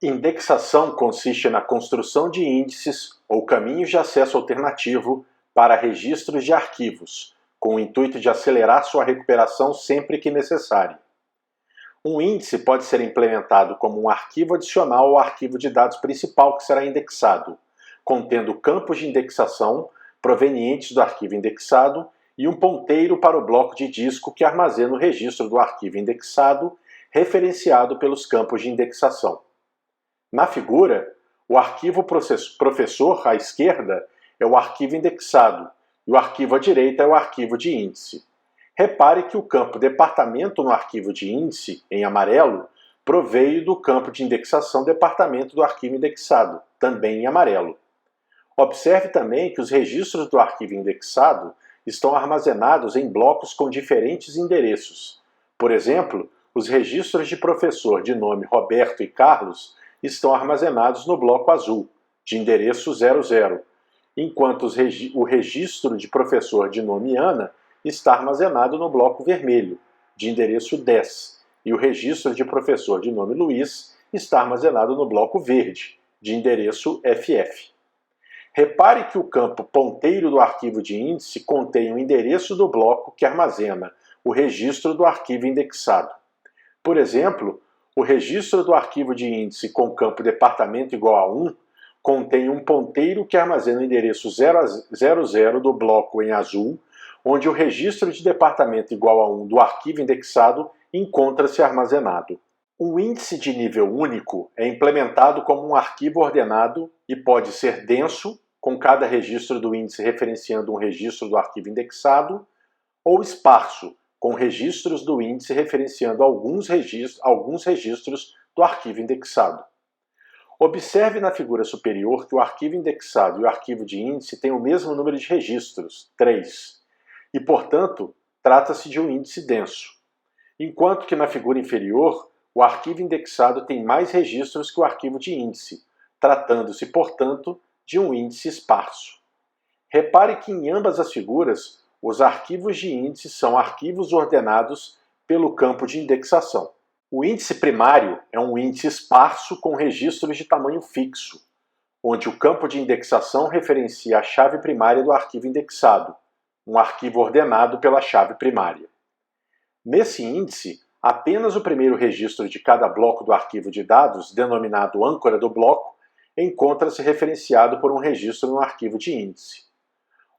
Indexação consiste na construção de índices ou caminhos de acesso alternativo para registros de arquivos, com o intuito de acelerar sua recuperação sempre que necessário. Um índice pode ser implementado como um arquivo adicional ao arquivo de dados principal que será indexado, contendo campos de indexação provenientes do arquivo indexado e um ponteiro para o bloco de disco que armazena o registro do arquivo indexado, referenciado pelos campos de indexação. Na figura, o arquivo professor à esquerda é o arquivo indexado e o arquivo à direita é o arquivo de índice. Repare que o campo departamento no arquivo de índice, em amarelo, proveio do campo de indexação departamento do arquivo indexado, também em amarelo. Observe também que os registros do arquivo indexado estão armazenados em blocos com diferentes endereços. Por exemplo, os registros de professor de nome Roberto e Carlos estão armazenados no bloco azul, de endereço 00, enquanto o registro de professor de nome Ana está armazenado no bloco vermelho, de endereço 10, e o registro de professor de nome Luiz está armazenado no bloco verde, de endereço FF. Repare que o campo ponteiro do arquivo de índice contém o endereço do bloco que armazena o registro do arquivo indexado. Por exemplo, o registro do arquivo de índice com campo departamento igual a 1 contém um ponteiro que armazena o endereço 00 do bloco em azul, onde o registro de departamento igual a 1 do arquivo indexado encontra-se armazenado. Um índice de nível único é implementado como um arquivo ordenado e pode ser denso, com cada registro do índice referenciando um registro do arquivo indexado, ou esparso, com registros do índice referenciando alguns registros do arquivo indexado. Observe na figura superior que o arquivo indexado e o arquivo de índice têm o mesmo número de registros, 3, e, portanto, trata-se de um índice denso, enquanto que na figura inferior o arquivo indexado tem mais registros que o arquivo de índice, tratando-se, portanto, de um índice esparso. Repare que em ambas as figuras, os arquivos de índice são arquivos ordenados pelo campo de indexação. O índice primário é um índice esparso com registros de tamanho fixo, onde o campo de indexação referencia a chave primária do arquivo indexado, um arquivo ordenado pela chave primária. Nesse índice, apenas o primeiro registro de cada bloco do arquivo de dados, denominado âncora do bloco, encontra-se referenciado por um registro no arquivo de índice.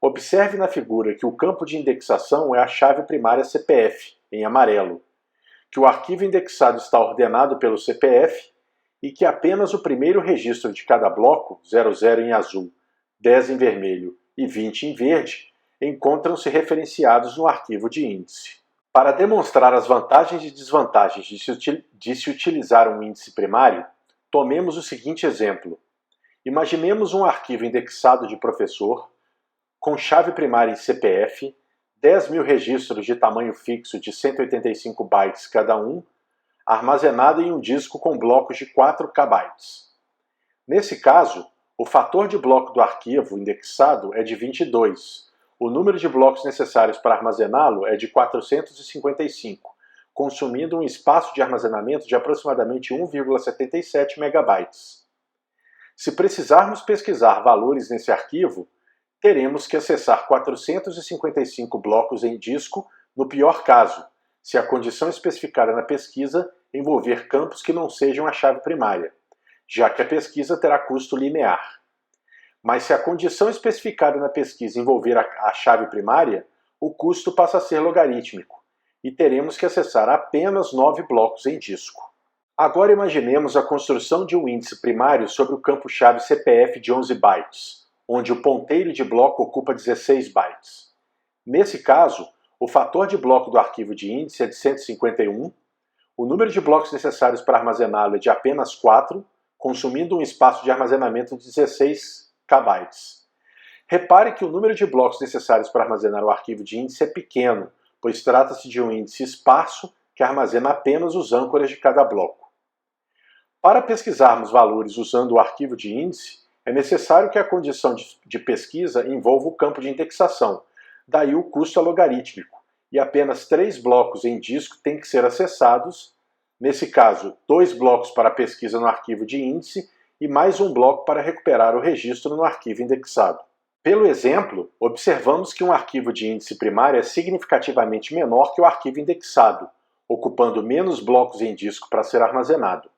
Observe na figura que o campo de indexação é a chave primária CPF, em amarelo, que o arquivo indexado está ordenado pelo CPF e que apenas o primeiro registro de cada bloco, 00 em azul, 10 em vermelho e 20 em verde, encontram-se referenciados no arquivo de índice. Para demonstrar as vantagens e desvantagens de se utilizar um índice primário, tomemos o seguinte exemplo. Imaginemos um arquivo indexado de professor, com chave primária em CPF, 10.000 registros de tamanho fixo de 185 bytes cada um, armazenado em um disco com blocos de 4 KB. Nesse caso, o fator de bloco do arquivo indexado é de 22. O número de blocos necessários para armazená-lo é de 455, consumindo um espaço de armazenamento de aproximadamente 1,77 MB. Se precisarmos pesquisar valores nesse arquivo, teremos que acessar 455 blocos em disco no pior caso, se a condição especificada na pesquisa envolver campos que não sejam a chave primária, já que a pesquisa terá custo linear. Mas se a condição especificada na pesquisa envolver a chave primária, o custo passa a ser logarítmico, e teremos que acessar apenas 9 blocos em disco. Agora imaginemos a construção de um índice primário sobre o campo-chave CPF de 11 bytes, onde o ponteiro de bloco ocupa 16 bytes. Nesse caso, o fator de bloco do arquivo de índice é de 151, o número de blocos necessários para armazená-lo é de apenas 4, consumindo um espaço de armazenamento de 16 KB. Repare que o número de blocos necessários para armazenar o arquivo de índice é pequeno, pois trata-se de um índice esparso que armazena apenas os âncoras de cada bloco. Para pesquisarmos valores usando o arquivo de índice, é necessário que a condição de pesquisa envolva o campo de indexação, daí o custo é logarítmico, e apenas 3 blocos em disco têm que ser acessados Nesse caso, 2 blocos para pesquisa no arquivo de índice e mais um bloco para recuperar o registro no arquivo indexado. Pelo exemplo, observamos que um arquivo de índice primário é significativamente menor que o arquivo indexado, ocupando menos blocos em disco para ser armazenado.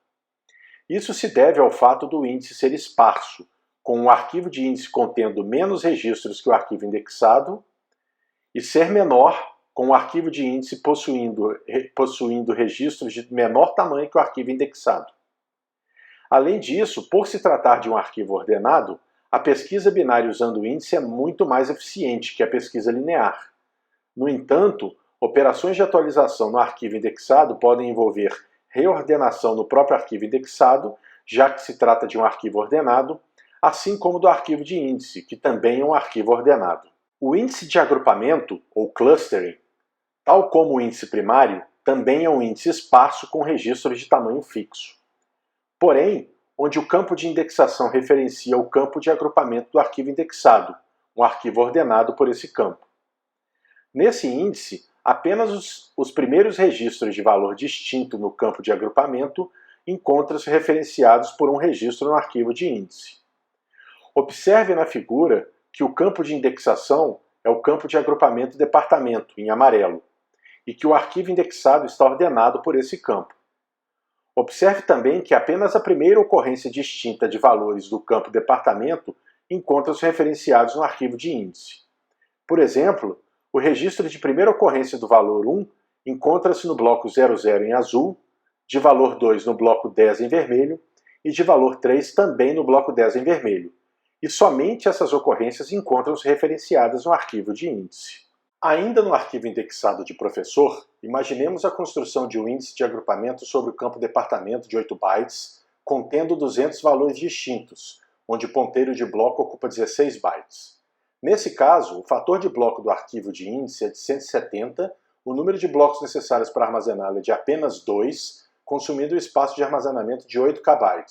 Isso se deve ao fato do índice ser esparso, com um arquivo de índice contendo menos registros que o arquivo indexado, e ser menor, com o arquivo de índice possuindo registros de menor tamanho que o arquivo indexado. Além disso, por se tratar de um arquivo ordenado, a pesquisa binária usando o índice é muito mais eficiente que a pesquisa linear. No entanto, operações de atualização no arquivo indexado podem envolver reordenação no próprio arquivo indexado, já que se trata de um arquivo ordenado, assim como do arquivo de índice, que também é um arquivo ordenado. O índice de agrupamento, ou clustering, tal como o índice primário, também é um índice esparso com registros de tamanho fixo. Porém, onde o campo de indexação referencia o campo de agrupamento do arquivo indexado, um arquivo ordenado por esse campo. Nesse índice, apenas os primeiros registros de valor distinto no campo de agrupamento encontram-se referenciados por um registro no arquivo de índice. Observe na figura que o campo de indexação é o campo de agrupamento departamento, em amarelo, e que o arquivo indexado está ordenado por esse campo. Observe também que apenas a primeira ocorrência distinta de valores do campo departamento encontra-se referenciados no arquivo de índice. Por exemplo, o registro de primeira ocorrência do valor 1 encontra-se no bloco 00 em azul, de valor 2 no bloco 10 em vermelho e de valor 3 também no bloco 10 em vermelho. E somente essas ocorrências encontram-se referenciadas no arquivo de índice. Ainda no arquivo indexado de professor, imaginemos a construção de um índice de agrupamento sobre o campo departamento de 8 bytes, contendo 200 valores distintos, onde o ponteiro de bloco ocupa 16 bytes. Nesse caso, o fator de bloco do arquivo de índice é de 170, o número de blocos necessários para armazená-lo é de apenas 2, consumindo o espaço de armazenamento de 8 KB.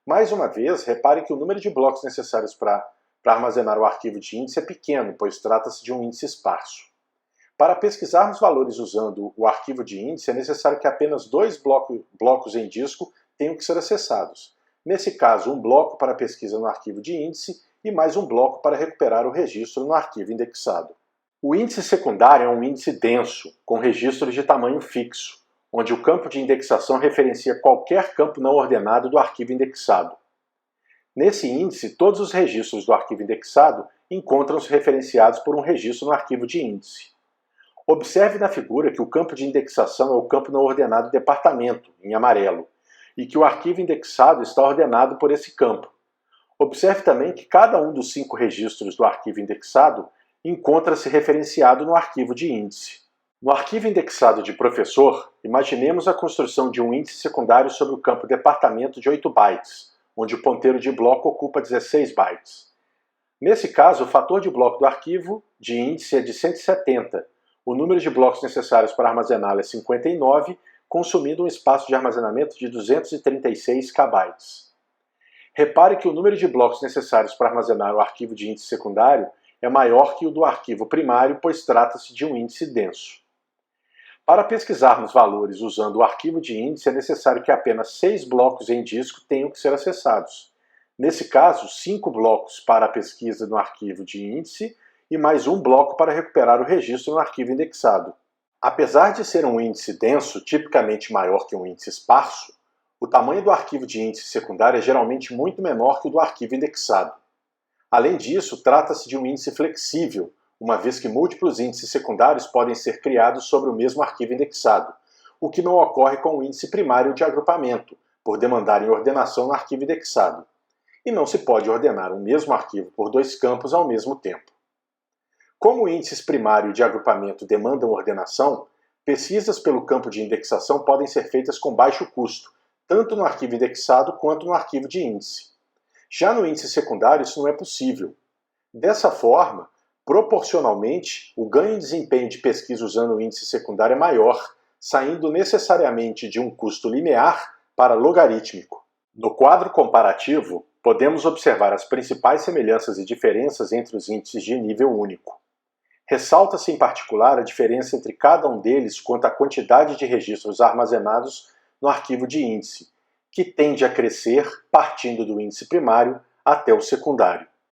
Mais uma vez, repare que o número de blocos necessários para armazenar o arquivo de índice é pequeno, pois trata-se de um índice esparso. Para pesquisarmos valores usando o arquivo de índice, é necessário que apenas 2 blocos em disco tenham que ser acessados. Nesse caso, um bloco para pesquisa no arquivo de índice e mais um bloco para recuperar o registro no arquivo indexado. O índice secundário é um índice denso, com registros de tamanho fixo, onde o campo de indexação referencia qualquer campo não ordenado do arquivo indexado. Nesse índice, todos os registros do arquivo indexado encontram-se referenciados por um registro no arquivo de índice. Observe na figura que o campo de indexação é o campo não ordenado departamento, em amarelo, e que o arquivo indexado está ordenado por esse campo. Observe também que cada um dos 5 registros do arquivo indexado encontra-se referenciado no arquivo de índice. No arquivo indexado de professor, imaginemos a construção de um índice secundário sobre o campo departamento de 8 bytes, onde o ponteiro de bloco ocupa 16 bytes. Nesse caso, o fator de bloco do arquivo de índice é de 170, o número de blocos necessários para armazená-lo é 59, consumindo um espaço de armazenamento de 236 KB. Repare que o número de blocos necessários para armazenar o arquivo de índice secundário é maior que o do arquivo primário, pois trata-se de um índice denso. Para pesquisarmos valores usando o arquivo de índice, é necessário que apenas 6 blocos em disco tenham que ser acessados. Nesse caso, 5 blocos para a pesquisa no arquivo de índice e mais um bloco para recuperar o registro no arquivo indexado. Apesar de ser um índice denso, tipicamente maior que um índice esparso, o tamanho do arquivo de índice secundário é geralmente muito menor que o do arquivo indexado. Além disso, trata-se de um índice flexível, uma vez que múltiplos índices secundários podem ser criados sobre o mesmo arquivo indexado, o que não ocorre com o índice primário de agrupamento, por demandarem ordenação no arquivo indexado. E não se pode ordenar o mesmo arquivo por 2 campos ao mesmo tempo. Como índices primário de agrupamento demandam ordenação, pesquisas pelo campo de indexação podem ser feitas com baixo custo, tanto no arquivo indexado quanto no arquivo de índice. Já no índice secundário, isso não é possível. Dessa forma, proporcionalmente, o ganho em desempenho de pesquisa usando o índice secundário é maior, saindo necessariamente de um custo linear para logarítmico. No quadro comparativo, podemos observar as principais semelhanças e diferenças entre os índices de nível único. Ressalta-se em particular a diferença entre cada um deles quanto à quantidade de registros armazenados no arquivo de índice, que tende a crescer partindo do índice primário até o secundário.